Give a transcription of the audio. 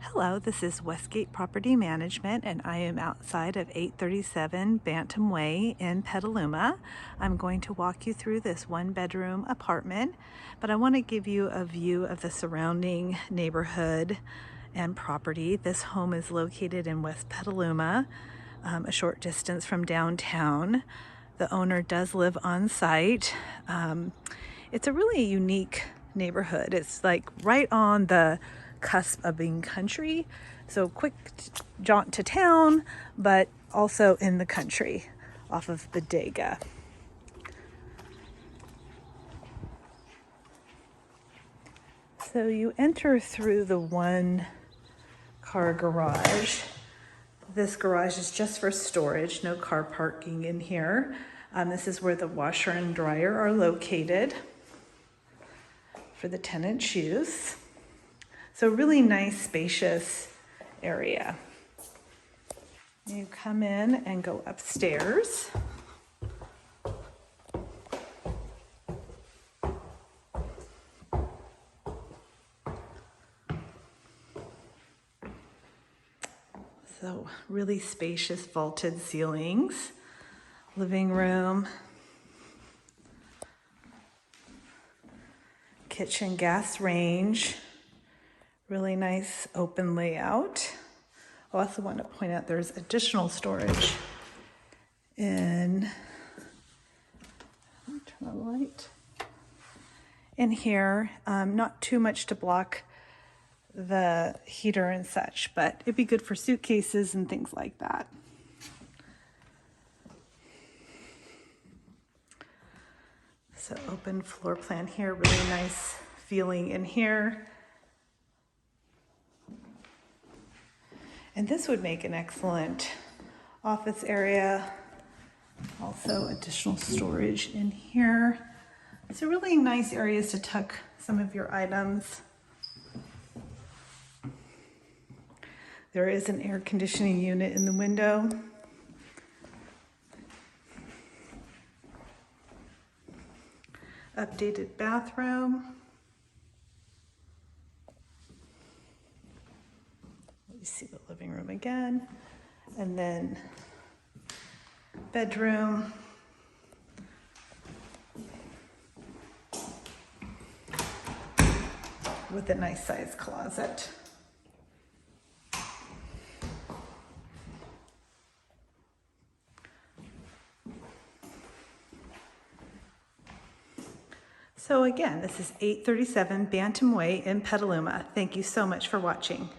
Hello, this is Westgate Property Management, and I am outside of 837 Bantam Way in Petaluma. I'm going to walk you through this one-bedroom apartment, but I want to give you a view of the surrounding neighborhood and property. This home is located in West Petaluma, a short distance from downtown. The owner does live on site. It's a really unique neighborhood. It's like right on the cusp of being country, so quick jaunt to town, but also in the country off of Bodega. So you enter through the one car garage. This garage is just for storage, no car parking in here. This is where the washer and dryer are located for the tenant's use. So really nice, spacious area. You come in and go upstairs. So really spacious vaulted ceilings, living room, kitchen gas range, really nice open layout. I also want to point out there's additional storage in, let me turn on the light, in here. Not too much to block the heater and such, but it'd be good for suitcases and things like that. So open floor plan here, really nice feeling in here. And this would make an excellent office area. Also additional storage in here. So really nice areas to tuck some of your items. There is an air conditioning unit in the window. Updated bathroom. You see the living room again, and then bedroom. With a nice sized closet. So again, this is 837 Bantam Way in Petaluma. Thank you so much for watching.